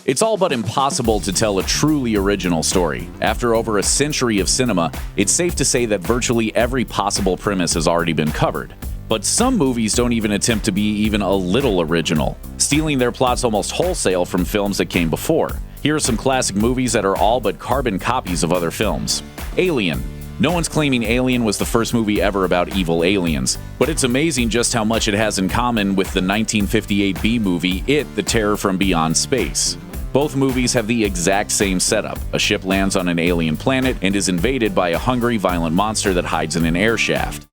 It's all but impossible to tell a truly original story. After over a century of cinema, it's safe to say that virtually every possible premise has already been covered. But some movies don't even attempt to be even a little original, stealing their plots almost wholesale from films that came before. Here are some classic movies that are all but carbon copies of other films. Alien. No one's claiming Alien was the first movie ever about evil aliens, but it's amazing just how much it has in common with the 1958 B movie It, The Terror from Beyond Space. Both movies have the exact same setup. A ship lands on an alien planet and is invaded by a hungry, violent monster that hides in an air shaft.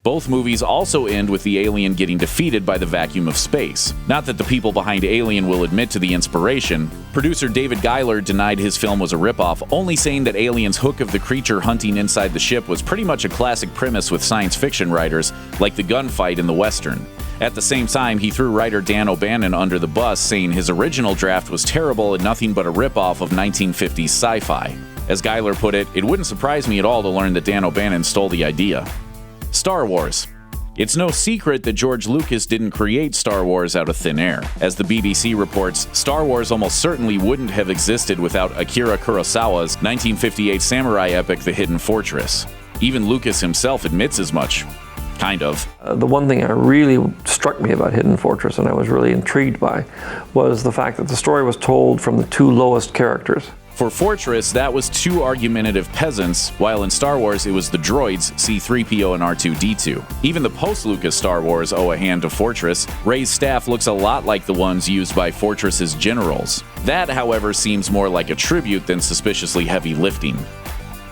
Both movies also end with the alien getting defeated by the vacuum of space. Not that the people behind Alien will admit to the inspiration. Producer David Giler denied his film was a ripoff, only saying that Alien's hook of the creature hunting inside the ship was pretty much a classic premise with science fiction writers, like the gunfight in the Western. At the same time, he threw writer Dan O'Bannon under the bus, saying his original draft was terrible and nothing but a ripoff of 1950s sci-fi. As Giler put it, it wouldn't surprise me at all to learn that Dan O'Bannon stole the idea. Star Wars. It's no secret that George Lucas didn't create Star Wars out of thin air. As the BBC reports, Star Wars almost certainly wouldn't have existed without Akira Kurosawa's 1958 samurai epic The Hidden Fortress. Even Lucas himself admits as much. Kind of. The one thing that really struck me about Hidden Fortress, and I was really intrigued by, was the fact that the story was told from the two lowest characters. For Fortress, that was two argumentative peasants, while in Star Wars it was the droids C-3PO and R2-D2. Even the post-Lucas Star Wars owe a hand to Fortress. Rey's staff looks a lot like the ones used by Fortress's generals. That, however, seems more like a tribute than suspiciously heavy lifting.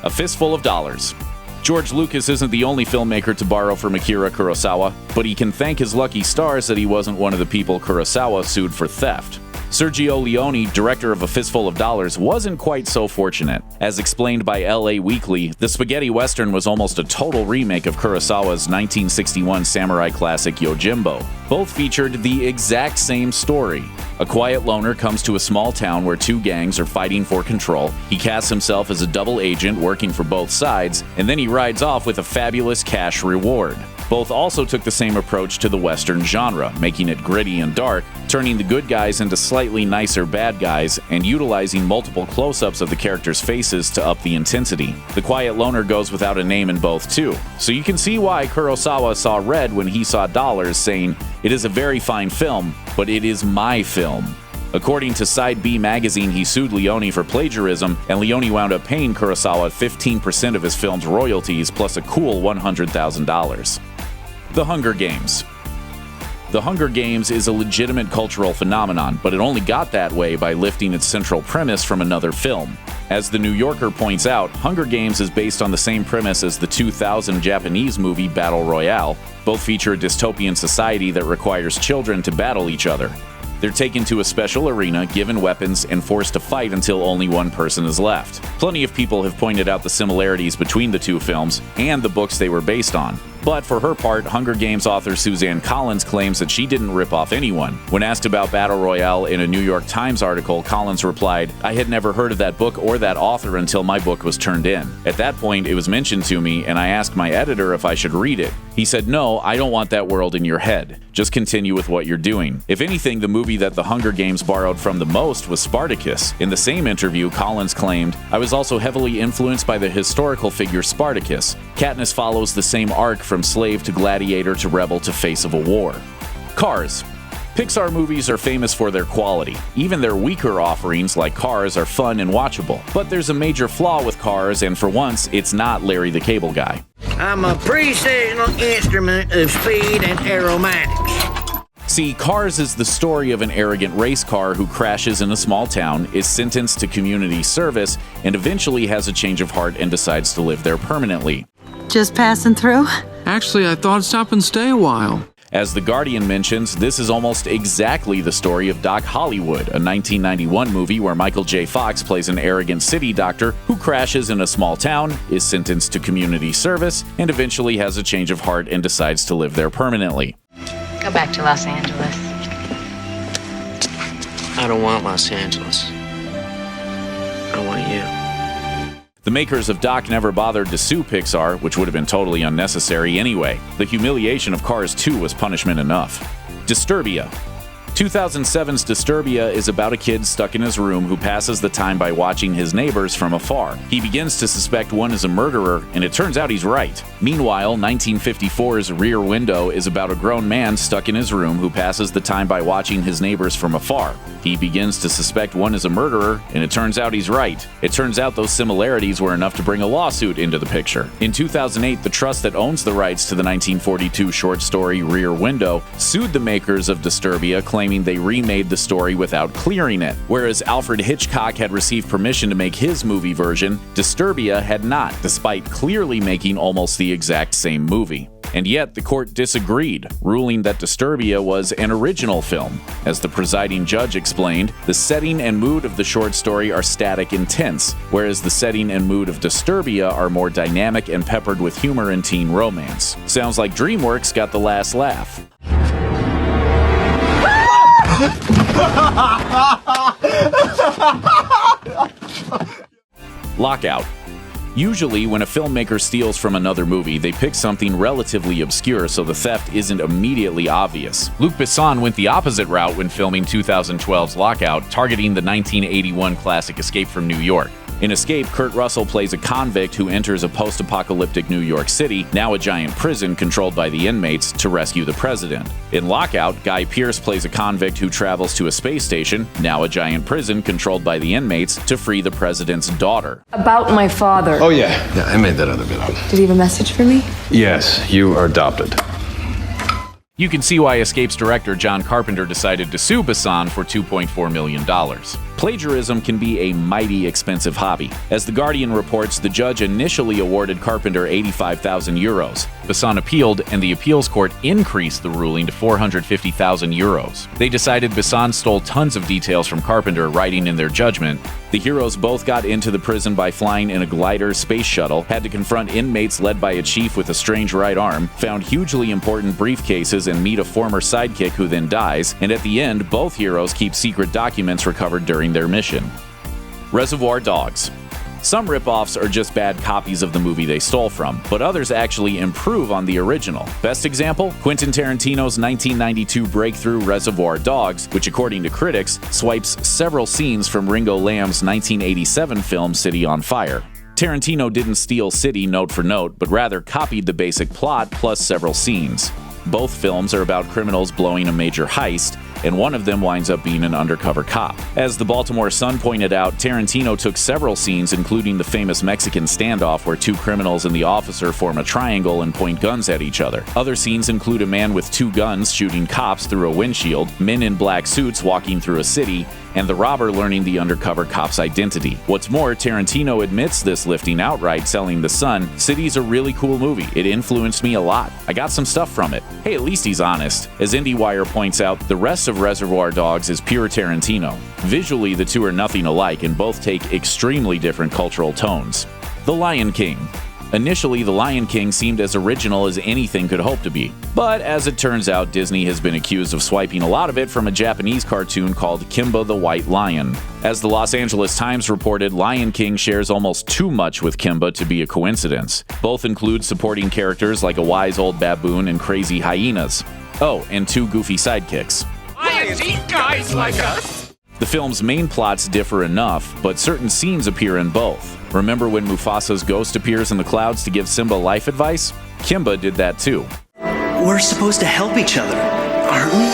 A Fistful of Dollars. George Lucas isn't the only filmmaker to borrow from Akira Kurosawa, but he can thank his lucky stars that he wasn't one of the people Kurosawa sued for theft. Sergio Leone, director of A Fistful of Dollars, wasn't quite so fortunate. As explained by LA Weekly, the spaghetti western was almost a total remake of Kurosawa's 1961 samurai classic Yojimbo. Both featured the exact same story. A quiet loner comes to a small town where two gangs are fighting for control. He casts himself as a double agent working for both sides, and then he rides off with a fabulous cash reward. Both also took the same approach to the Western genre, making it gritty and dark, turning the good guys into slightly nicer bad guys, and utilizing multiple close-ups of the characters' faces to up the intensity. The quiet loner goes without a name in both too, so you can see why Kurosawa saw red when he saw Dollars, saying, "It is a very fine film, but it is my film." According to Side B magazine, he sued Leone for plagiarism, and Leone wound up paying Kurosawa 15% of his film's royalties plus a cool $100,000. The Hunger Games. The Hunger Games is a legitimate cultural phenomenon, but it only got that way by lifting its central premise from another film. As The New Yorker points out, Hunger Games is based on the same premise as the 2000 Japanese movie Battle Royale. Both feature a dystopian society that requires children to battle each other. They're taken to a special arena, given weapons, and forced to fight until only one person is left. Plenty of people have pointed out the similarities between the two films and the books they were based on. But for her part, Hunger Games author Suzanne Collins claims that she didn't rip off anyone. When asked about Battle Royale in a New York Times article, Collins replied, "I had never heard of that book or that author until my book was turned in. At that point, it was mentioned to me, and I asked my editor if I should read it. He said, 'No, I don't want that world in your head. Just continue with what you're doing.'" If anything, the movie that the Hunger Games borrowed from the most was Spartacus. In the same interview, Collins claimed, "I was also heavily influenced by the historical figure Spartacus. Katniss follows the same arc from slave to gladiator to rebel to face of a war." Cars. Pixar movies are famous for their quality. Even their weaker offerings, like Cars, are fun and watchable. But there's a major flaw with Cars, and for once, it's not Larry the Cable Guy. I'm a precisional instrument of speed and aeromatics. See, Cars is the story of an arrogant race car who crashes in a small town, is sentenced to community service, and eventually has a change of heart and decides to live there permanently. Just passing through? Actually, I thought I'd stop and stay a while. As The Guardian mentions, this is almost exactly the story of Doc Hollywood, a 1991 movie where Michael J. Fox plays an arrogant city doctor who crashes in a small town, is sentenced to community service, and eventually has a change of heart and decides to live there permanently. Go back to Los Angeles. I don't want Los Angeles. I want you. The makers of Doc never bothered to sue Pixar, which would have been totally unnecessary anyway. The humiliation of Cars 2 was punishment enough. Disturbia. 2007's Disturbia is about a kid stuck in his room who passes the time by watching his neighbors from afar. He begins to suspect one is a murderer, and it turns out he's right. Meanwhile, 1954's Rear Window is about a grown man stuck in his room who passes the time by watching his neighbors from afar. He begins to suspect one is a murderer, and it turns out he's right. It turns out those similarities were enough to bring a lawsuit into the picture. In 2008, the trust that owns the rights to the 1942 short story Rear Window sued the makers of Disturbia, claiming they remade the story without clearing it. Whereas Alfred Hitchcock had received permission to make his movie version, Disturbia had not, despite clearly making almost the exact same movie. And yet, the court disagreed, ruling that Disturbia was an original film. As the presiding judge explained, the setting and mood of the short story are static and tense, whereas the setting and mood of Disturbia are more dynamic and peppered with humor and teen romance. Sounds like DreamWorks got the last laugh. Lockout. Usually, when a filmmaker steals from another movie, they pick something relatively obscure so the theft isn't immediately obvious. Luc Besson went the opposite route when filming 2012's Lockout, targeting the 1981 classic Escape from New York. In Escape, Kurt Russell plays a convict who enters a post-apocalyptic New York City, now a giant prison controlled by the inmates, to rescue the president. In Lockout, Guy Pearce plays a convict who travels to a space station, now a giant prison controlled by the inmates, to free the president's daughter. About my father. Oh yeah, I made that other bit up. Did he have a message for me? Yes, you are adopted. You can see why Escape's director John Carpenter decided to sue Besson for $2.4 million. Plagiarism can be a mighty expensive hobby. As The Guardian reports, the judge initially awarded Carpenter 85,000 euros. Besson appealed, and the appeals court increased the ruling to 450,000 euros. They decided Besson stole tons of details from Carpenter, writing in their judgment. The heroes both got into the prison by flying in a glider space shuttle, had to confront inmates led by a chief with a strange right arm, found hugely important briefcases, and meet a former sidekick who then dies, and at the end, both heroes keep secret documents recovered during their mission. Reservoir Dogs. Some ripoffs are just bad copies of the movie they stole from, but others actually improve on the original. Best example? Quentin Tarantino's 1992 breakthrough Reservoir Dogs, which according to critics, swipes several scenes from Ringo Lam's 1987 film City on Fire. Tarantino didn't steal City note for note, but rather copied the basic plot plus several scenes. Both films are about criminals blowing a major heist, and one of them winds up being an undercover cop. As the Baltimore Sun pointed out, Tarantino took several scenes, including the famous Mexican standoff where two criminals and the officer form a triangle and point guns at each other. Other scenes include a man with two guns shooting cops through a windshield, men in black suits walking through a city, and the robber learning the undercover cop's identity. What's more, Tarantino admits this lifting outright, telling The Sun, "City's a really cool movie. It influenced me a lot. I got some stuff from it." Hey, at least he's honest. As IndieWire points out, the rest of Reservoir Dogs is pure Tarantino. Visually, the two are nothing alike and both take extremely different cultural tones. The Lion King. Initially, The Lion King seemed as original as anything could hope to be. But as it turns out, Disney has been accused of swiping a lot of it from a Japanese cartoon called Kimba the White Lion. As the Los Angeles Times reported, Lion King shares almost too much with Kimba to be a coincidence. Both include supporting characters like a wise old baboon and crazy hyenas. Oh, and two goofy sidekicks. Lions eat guys like us! The film's main plots differ enough, but certain scenes appear in both. Remember when Mufasa's ghost appears in the clouds to give Simba life advice? Kimba did that too. We're supposed to help each other, aren't we?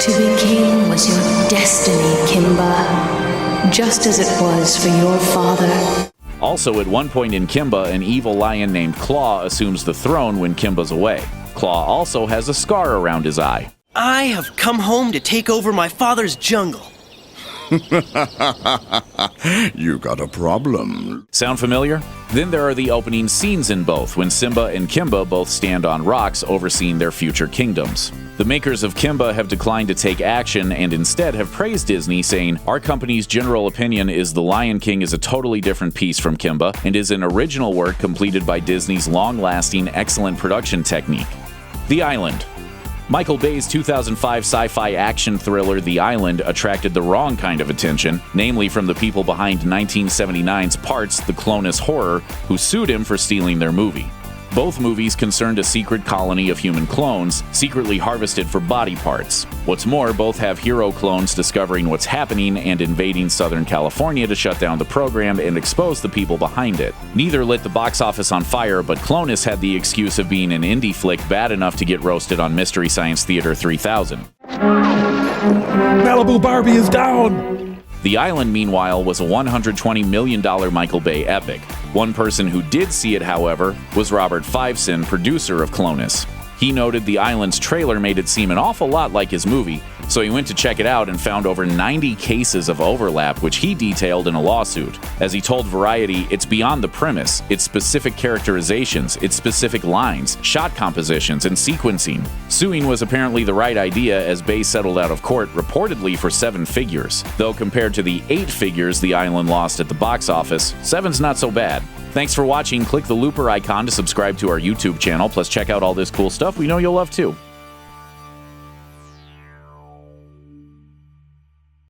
To be king was your destiny, Kimba, just as it was for your father. Also, at one point in Kimba, an evil lion named Claw assumes the throne when Kimba's away. Claw also has a scar around his eye. I have come home to take over my father's jungle. You got a problem. Sound familiar? Then there are the opening scenes in both, when Simba and Kimba both stand on rocks overseeing their future kingdoms. The makers of Kimba have declined to take action and instead have praised Disney, saying, "Our company's general opinion is The Lion King is a totally different piece from Kimba and is an original work completed by Disney's long-lasting, excellent production technique." The Island. Michael Bay's 2005 sci-fi action thriller The Island attracted the wrong kind of attention, namely from the people behind 1979's Parts, the Clonus horror, who sued him for stealing their movie. Both movies concerned a secret colony of human clones, secretly harvested for body parts. What's more, both have hero clones discovering what's happening and invading Southern California to shut down the program and expose the people behind it. Neither lit the box office on fire, but Clonus had the excuse of being an indie flick bad enough to get roasted on Mystery Science Theater 3000. Malibu Barbie is down! The Island, meanwhile, was a $120 million Michael Bay epic. One person who did see it, however, was Robert Fiveson, producer of Clonus. He noted The Island's trailer made it seem an awful lot like his movie, so he went to check it out and found over 90 cases of overlap, which he detailed in a lawsuit. As he told Variety, it's beyond the premise, it's specific characterizations, it's specific lines, shot compositions, and sequencing. Suing was apparently the right idea as Bay settled out of court reportedly for 7 figures. Though compared to the 8 figures The Island lost at the box office, 7's not so bad. Thanks for watching. Click the looper icon to subscribe to our YouTube channel, plus check out all this cool stuff we know you'll love too.